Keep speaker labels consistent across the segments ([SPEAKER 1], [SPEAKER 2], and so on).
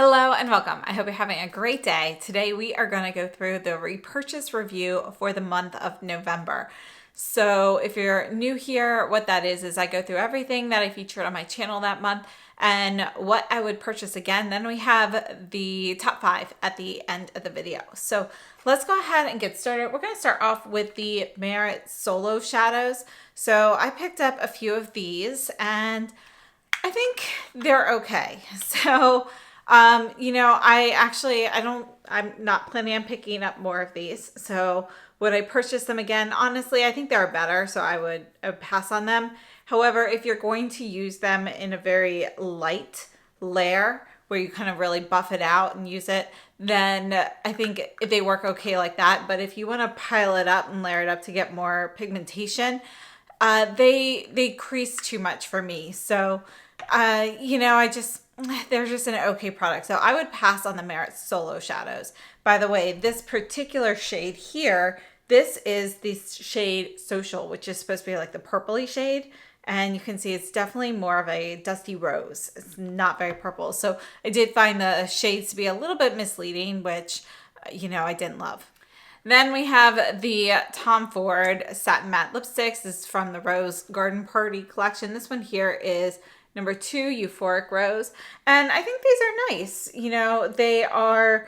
[SPEAKER 1] Hello and welcome. I hope you're having a great day. Today we are going to go through the repurchase review for the month of November. So if you're new here, what that is I go through everything that I featured on my channel that month and what I would purchase again. Then we have the top 5 at the end of the video. So let's go ahead and get started. We're going to start off with the Merit Solo Shadows. So I picked up a few of these and I think they're okay. So I'm not planning on picking up more of these. So would I purchase them again? Honestly, I think they're better, so I would pass on them. However, if you're going to use them in a very light layer where you kind of really buff it out and use it, then I think they work okay like that. But if you want to pile it up and layer it up to get more pigmentation, they crease too much for me. So, they're just an okay product. So I would pass on the Merit Solo Shadows. By the way, this particular shade here, this is the shade Social, which is supposed to be like the purpley shade. And you can see it's definitely more of a dusty rose. It's not very purple. So I did find the shades to be a little bit misleading, which, I didn't love. Then we have the Tom Ford Satin Matte Lipsticks. This is from the Rose Garden Party collection. This one here is number 2, Euphoric Rose. And I think these are nice. They are,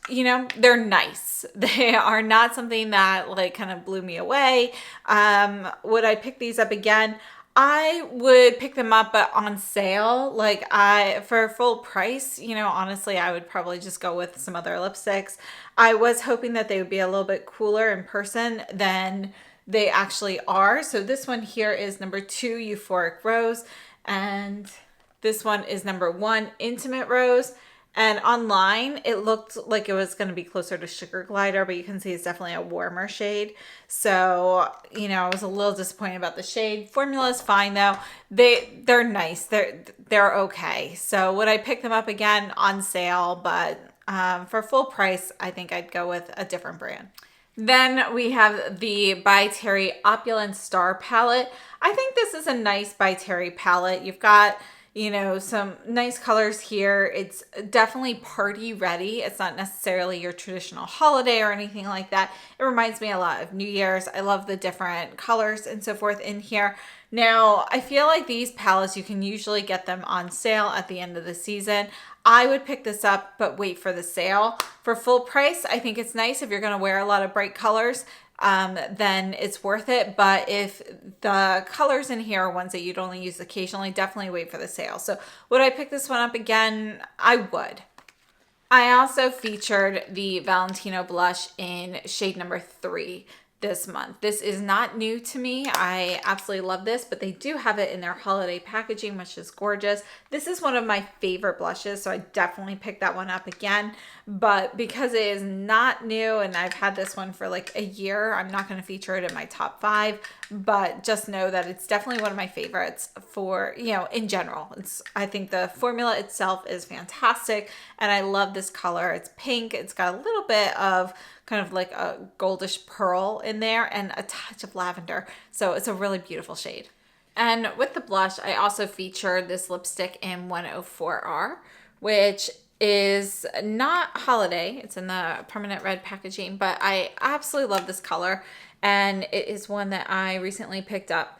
[SPEAKER 1] they're nice. They are not something that like kind of blew me away. Would I pick these up again? I would pick them up, but on sale, for full price, honestly, I would probably just go with some other lipsticks. I was hoping that they would be a little bit cooler in person than they actually are. So this one here is number 2, Euphoric Rose. And this one is number 1, Intimate Rose. And online, it looked like it was going to be closer to Sugar Glider, but you can see it's definitely a warmer shade. So, I was a little disappointed about the shade. Formula is fine though. They're nice. They're okay. So would I pick them up again? On sale, but for full price, I think I'd go with a different brand. Then we have the By Terry Opulent Star palette. I think this is a nice By Terry palette. You've got, some nice colors here. It's definitely party ready. It's not necessarily your traditional holiday or anything like that. It reminds me a lot of New Year's. I love the different colors and so forth in here. Now, I feel like these palettes, you can usually get them on sale at the end of the season. I would pick this up, but wait for the sale. For full price, I think it's nice if you're going to wear a lot of bright colors, then it's worth it. But if the colors in here are ones that you'd only use occasionally, definitely wait for the sale. So would I pick this one up again? I would. I also featured the Valentino blush in shade number 3 this month. This is not new to me. I absolutely love this, but they do have it in their holiday packaging, which is gorgeous. This is one of my favorite blushes, so I definitely picked that one up again. But because it is not new and I've had this one for like a year, I'm not going to feature it in my top 5, but just know that it's definitely one of my favorites for, in general. I think the formula itself is fantastic and I love this color. It's pink. It's got a little bit of kind of like a goldish pearl in there and a touch of lavender. So it's a really beautiful shade. And with the blush, I also featured this lipstick in 104R, which is not holiday. It's in the permanent red packaging, but I absolutely love this color. And it is one that I recently picked up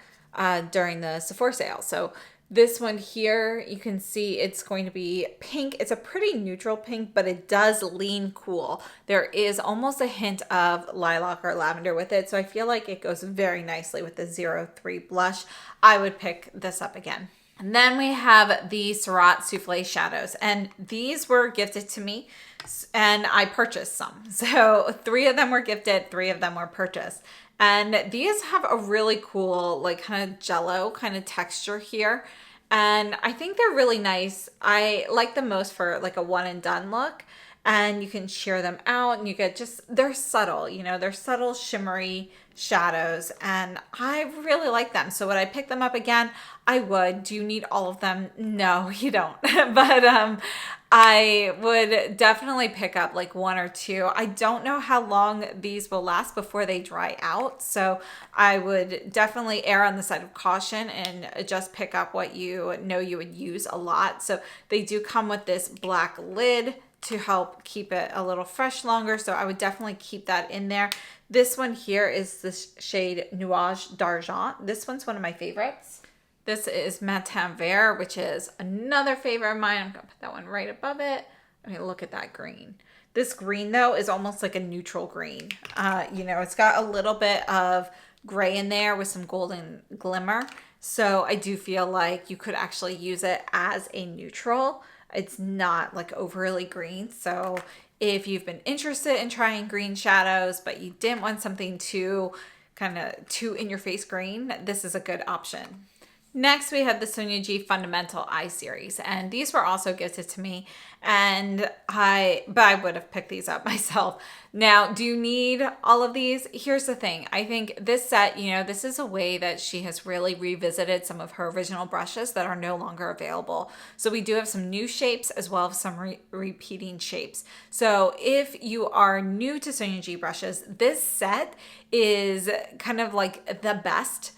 [SPEAKER 1] during the Sephora sale. So this one here, you can see it's going to be pink. It's a pretty neutral pink, but it does lean cool. There is almost a hint of lilac or lavender with it. So I feel like it goes very nicely with the 03 blush. I would pick this up again. And then we have the Surratt Souffle Shadows. And these were gifted to me and I purchased some. So 3 of them were gifted, 3 of them were purchased. And these have a really cool, like kind of jello kind of texture here. And I think they're really nice. I like them most for like a one and done look. And you can sheer them out and you get they're subtle, they're subtle shimmery shadows. And I really like them. So would I pick them up again? I would. Do you need all of them? No, you don't. But I would definitely pick up like one or two. I don't know how long these will last before they dry out. So I would definitely err on the side of caution and just pick up what you know you would use a lot. So they do come with this black lid to help keep it a little fresh longer. So I would definitely keep that in there. This one here is the shade Nuage d'Argent. This one's one of my favorites. This is Matin Vert, which is another favorite of mine. I'm going to put that one right above it. I mean, look at that green. This green, though, is almost like a neutral green. You know, it's got a little bit of gray in there with some golden glimmer. So I do feel like you could actually use it as a neutral. It's not like overly green. So if you've been interested in trying green shadows, but you didn't want something too kind of too in your face green, this is a good option. Next, we have the Sonia G Fundamental Eye Series, and these were also gifted to me, and I would have picked these up myself. Now, do you need all of these? Here's the thing. I think this set, you know, this is a way that she has really revisited some of her original brushes that are no longer available. So we do have some new shapes as well as some repeating shapes. So if you are new to Sonia G brushes, this set is kind of like the best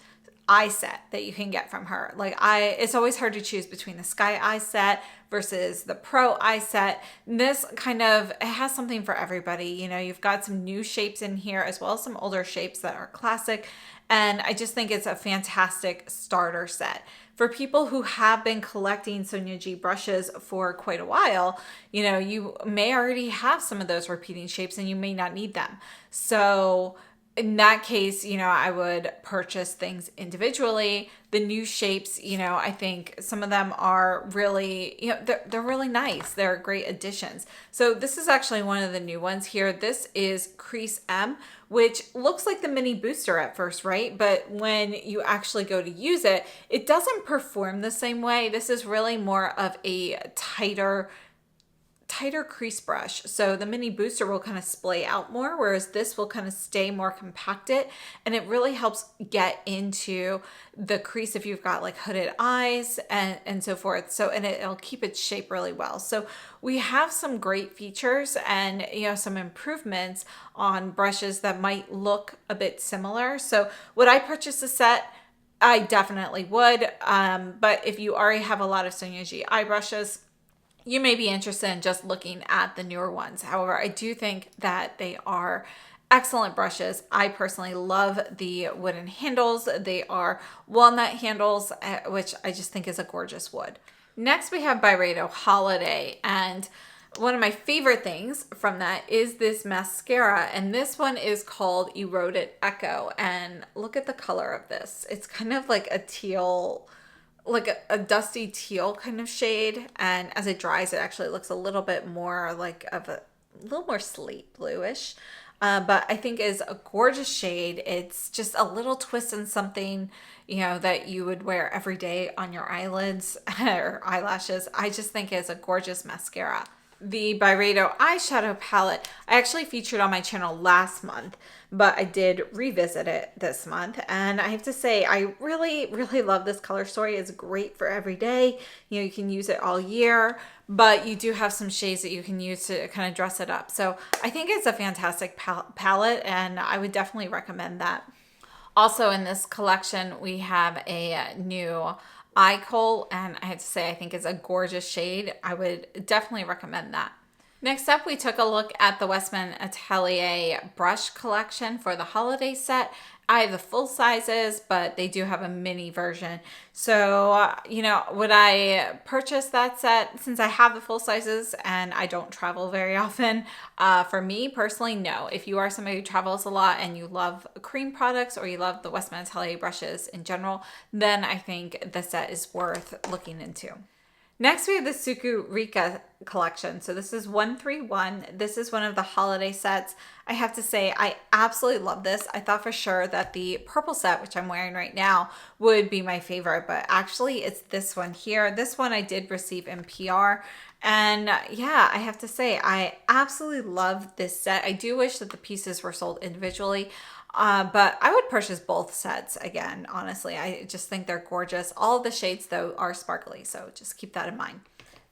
[SPEAKER 1] eye set that you can get from her. Like it's always hard to choose between the Sky eye set versus the Pro eye set. This kind of, it has something for everybody. You know, you've got some new shapes in here as well as some older shapes that are classic. And I just think it's a fantastic starter set. For people who have been collecting Sonia G brushes for quite a while, you know, you may already have some of those repeating shapes and you may not need them. So in that case, you know, I would purchase things individually. The new shapes, you know, I think some of them are really, you know, they're really nice. They're great additions. So this is actually one of the new ones here. This is Crease M, which looks like the mini booster at first, right? But when you actually go to use it, it doesn't perform the same way. This is really more of a tighter crease brush. So the mini booster will kind of splay out more, whereas this will kind of stay more compacted, and it really helps get into the crease if you've got like hooded eyes and so forth. So, and it'll keep its shape really well. So we have some great features and, you know, some improvements on brushes that might look a bit similar. So would I purchase a set? I definitely would. But if you already have a lot of Sonia G eye brushes, you may be interested in just looking at the newer ones. However, I do think that they are excellent brushes. I personally love the wooden handles. They are walnut handles, which I just think is a gorgeous wood. Next, we have Byredo Holiday, and one of my favorite things from that is this mascara, and this one is called Eroded Echo, and look at the color of this. It's kind of like a teal, like a dusty teal kind of shade, and as it dries it actually looks a little bit more like a little more slate bluish, but I think is a gorgeous shade. It's just a little twist and something, you know, that you would wear every day on your eyelids or eyelashes. I just think it's a gorgeous mascara. The Byredo eyeshadow palette I actually featured on my channel last month, but I did revisit it this month, and I have to say I really love this color story. It's great for every day. You know, you can use it all year, but you do have some shades that you can use to kind of dress it up. So I think it's a fantastic palette, and I would definitely recommend that. Also in this collection we have a new eye kohl, and I have to say I think it's a gorgeous shade. I would definitely recommend that. Next up, we took a look at the Westman Atelier brush collection for the holiday set. I have the full sizes, but they do have a mini version. So, you know, would I purchase that set since I have the full sizes and I don't travel very often? For me personally, no. If you are somebody who travels a lot and you love cream products or you love the Westman Atelier brushes in general, then I think the set is worth looking into. Next, we have the SUQQU collection. So this is 131. This is one of the holiday sets. I have to say, I absolutely love this. I thought for sure that the purple set, which I'm wearing right now, would be my favorite, but actually it's this one here. This one I did receive in PR. And yeah, I have to say, I absolutely love this set. I do wish that the pieces were sold individually. But I would purchase both sets again, honestly. I just think they're gorgeous. All of the shades, though, are sparkly, so just keep that in mind.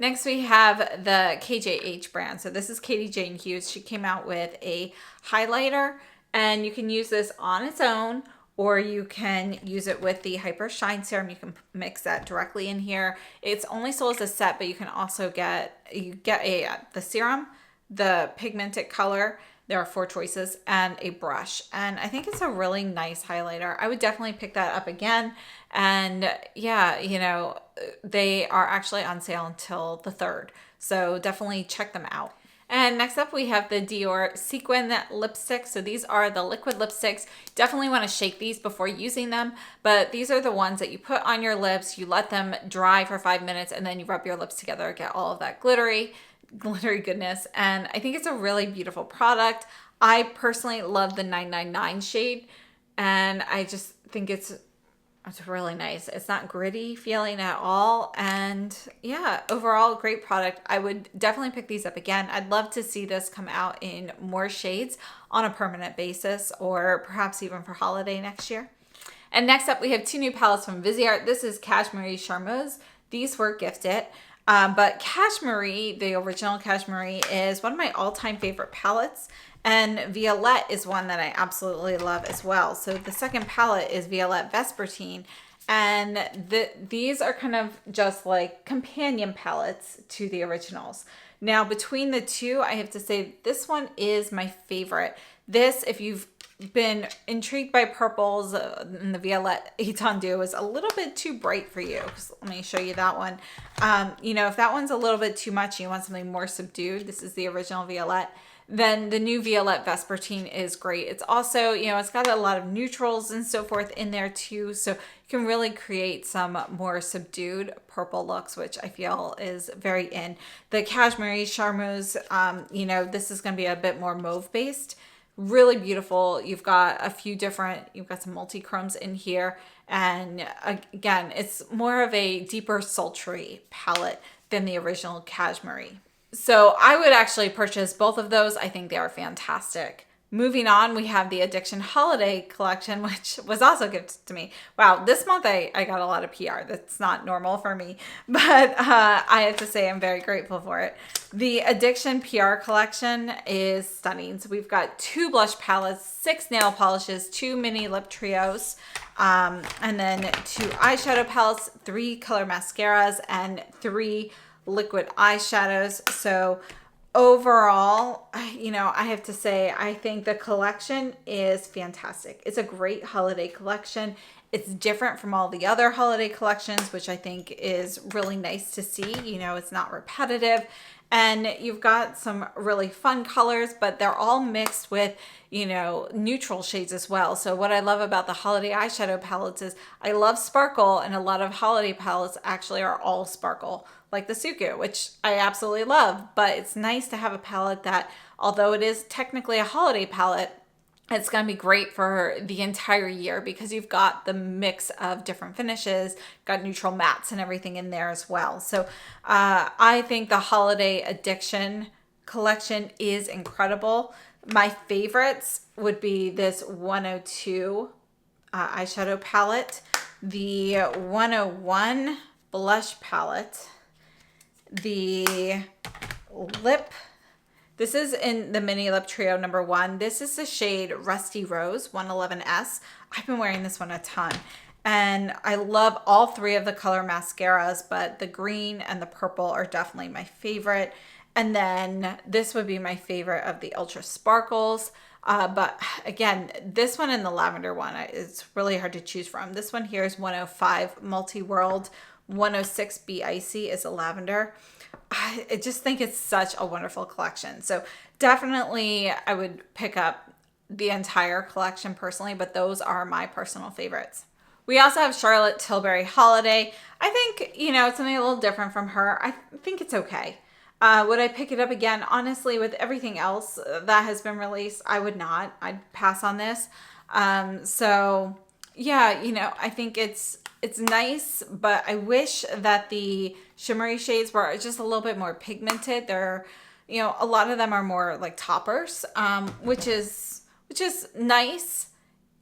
[SPEAKER 1] Next, we have the KJH brand. So this is Katie Jane Hughes. She came out with a highlighter, and you can use this on its own, or you can use it with the Hyper Shine Serum. You can mix that directly in here. It's only sold as a set, but you can also get the serum, the pigmented color. There are 4 choices, and a brush. And I think it's a really nice highlighter. I would definitely pick that up again. And yeah, you know, they are actually on sale until the 3rd. So definitely check them out. And next up, we have the Dior Sequin lipsticks. So these are the liquid lipsticks. Definitely want to shake these before using them, but these are the ones that you put on your lips, you let them dry for 5 minutes, and then you rub your lips together, get all of that glittery goodness. And I think it's a really beautiful product. I personally love the 999 shade, and I just think it's really nice. It's not gritty feeling at all. And yeah, overall great product. I would definitely pick these up again. I'd love to see this come out in more shades on a permanent basis, or perhaps even for holiday next year. And next up, we have 2 new palettes from Viseart. This is Cashmere Charmeuse. These were gifted. But Cashmere, the original Cashmere, is one of my all-time favorite palettes. And Violette is one that I absolutely love as well. So the second palette is Violette Vespertine. And these are kind of just like companion palettes to the originals. Now, between the two, I have to say this one is my favorite. This, if you've been intrigued by purples, and the Violette Étendue is a little bit too bright for you. Let me show you that one. You know, if that one's a little bit too much and you want something more subdued, this is the original Violette, then the new Violette Vespertine is great. It's also, you know, it's got a lot of neutrals and so forth in there too, so you can really create some more subdued purple looks, which I feel is very in. The Cashmere Charmeuse, you know, this is going to be a bit more mauve based. Really beautiful. You've got some multi-chromes in here. And again, it's more of a deeper sultry palette than the original Cashmere. So I would actually purchase both of those. I think they are fantastic. Moving on, we have the Addiction Holiday Collection, which was also gifted to me. Wow, this month I got a lot of PR. That's not normal for me, but I have to say I'm very grateful for it. The Addiction PR Collection is stunning. So we've got 2 blush palettes, 6 nail polishes, 2 mini lip trios, and then 2 eyeshadow palettes, 3 color mascaras, and 3 liquid eyeshadows. So overall, you know, I have to say, I think the collection is fantastic. It's a great holiday collection. It's different from all the other holiday collections, which I think is really nice to see. You know, it's not repetitive. And you've got some really fun colors, but they're all mixed with, you know, neutral shades as well. So what I love about the holiday eyeshadow palettes is I love sparkle, and a lot of holiday palettes actually are all sparkle, like the SUQQU, which I absolutely love. But it's nice to have a palette that, although it is technically a holiday palette, it's going to be great for the entire year because you've got the mix of different finishes, got neutral mattes and everything in there as well. So I think the Holiday Addiction collection is incredible. My favorites would be this 102 eyeshadow palette, the 101 blush palette, the lip. This is in the mini lip trio number 1. This is the shade Rusty Rose 111S. I've been wearing this one a ton. And I love all 3 of the color mascaras, but the green and the purple are definitely my favorite. And then this would be my favorite of the Ultra Sparkles. But again, this one and the lavender one, it's really hard to choose from. This one here is 105 Multi-World. 106 Be Icy is a lavender. I just think it's such a wonderful collection. So definitely I would pick up the entire collection personally, but those are my personal favorites. We also have Charlotte Tilbury Holiday. I think, you know, it's something a little different from her. I think it's okay. Would I pick it up again? Honestly, with everything else that has been released, I would not. I'd pass on this. So yeah, you know, I think it's nice, but I wish that the shimmery shades were just a little bit more pigmented. They're, you know, a lot of them are more like toppers, which is nice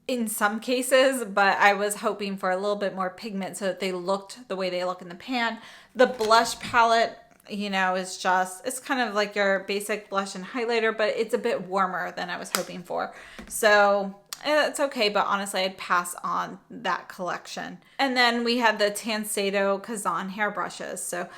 [SPEAKER 1] in some cases, but I was hoping for a little bit more pigment so that they looked the way they look in the pan. The blush palette, you know, is just, it's kind of like your basic blush and highlighter, but it's a bit warmer than I was hoping for. So it's okay, but honestly, I'd pass on that collection. And then we have the Tancedo Kazan hairbrushes. So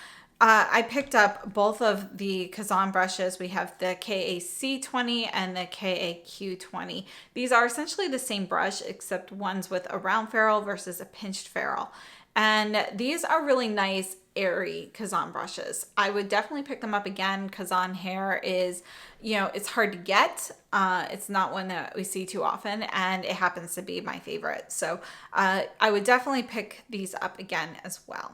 [SPEAKER 1] I picked up both of the Kazan brushes. We have the KAC20 and the KAQ20. These are essentially the same brush, except one's with a round ferrule versus a pinched ferrule. And these are really nice, airy Kazan brushes. I would definitely pick them up again. Kazan hair is, you know, it's hard to get. It's not one that we see too often, and it happens to be my favorite. So I would definitely pick these up again as well.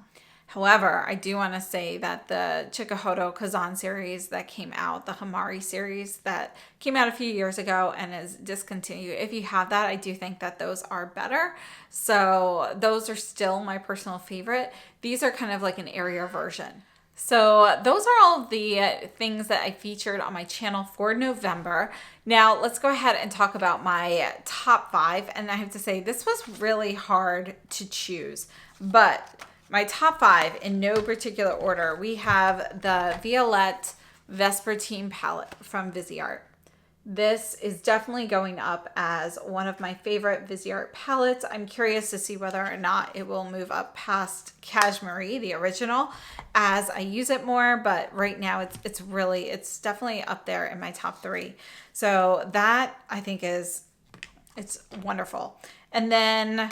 [SPEAKER 1] However, I do want to say that the Chikuhodo Kazan series that came out, the Hamari series that came out a few years ago and is discontinued, if you have that, I do think that those are better. So those are still my personal favorite. These are kind of like an airier version. So those are all of the things that I featured on my channel for November. Now let's go ahead and talk about my top 5. And I have to say, this was really hard to choose, but my top 5 in no particular order. We have the Violette Vespertine palette from Viseart. This is definitely going up as one of my favorite Viseart palettes. I'm curious to see whether or not it will move up past Cashmere, the original, as I use it more, but right now it's definitely up there in my top 3. So that I think it's wonderful. And then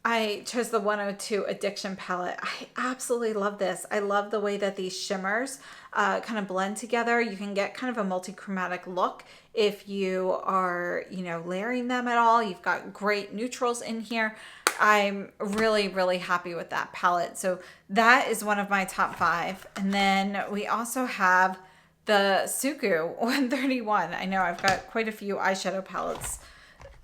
[SPEAKER 1] I chose the 102 Addiction palette. I absolutely love this. I love the way that these shimmers kind of blend together. You can get kind of a multi-chromatic look if you are, you know, layering them at all. You've got great neutrals in here. I'm really, really happy with that palette. So that is one of my top 5. And then we also have the SUQQU 131. I know I've got quite a few eyeshadow palettes.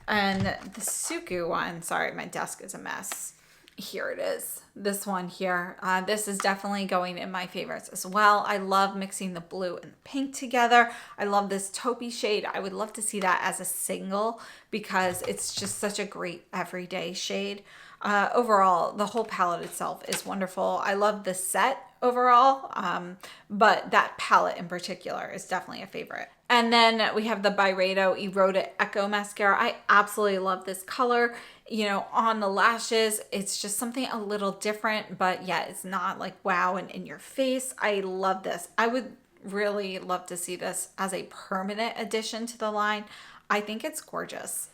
[SPEAKER 1] And the SUQQU one, sorry, my desk is a mess. Here it is. This one here. This is definitely going in my favorites as well. I love mixing the blue and the pink together. I love this taupey shade. I would love to see that as a single because it's just such a great everyday shade. Overall, the whole palette itself is wonderful. I love the set overall, but that palette in particular is definitely a favorite. And then we have the Byredo Eroded Echo Mascara. I absolutely love this color. You know, on the lashes, it's just something a little different, but yeah, it's not like wow and in your face. I love this. I would really love to see this as a permanent addition to the line. I think it's gorgeous.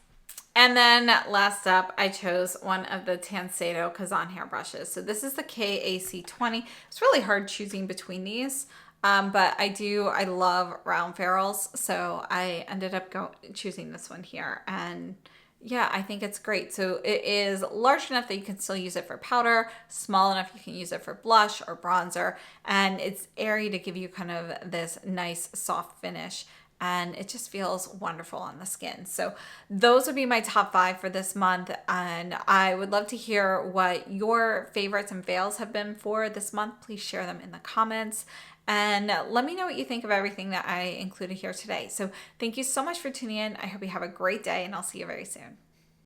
[SPEAKER 1] And then last up, I chose one of the Tancedo Kazan hairbrushes. So this is the KAC20. It's really hard choosing between these. But I love round ferrules, so I ended up choosing this one here, and yeah, I think it's great. So it is large enough that you can still use it for powder, small enough you can use it for blush or bronzer, and it's airy to give you kind of this nice soft finish, and it just feels wonderful on the skin. So those would be my top 5 for this month, and I would love to hear what your favorites and fails have been for this month. Please share them in the comments. And let me know what you think of everything that I included here today. So thank you so much for tuning in. I hope you have a great day, and I'll see you very soon.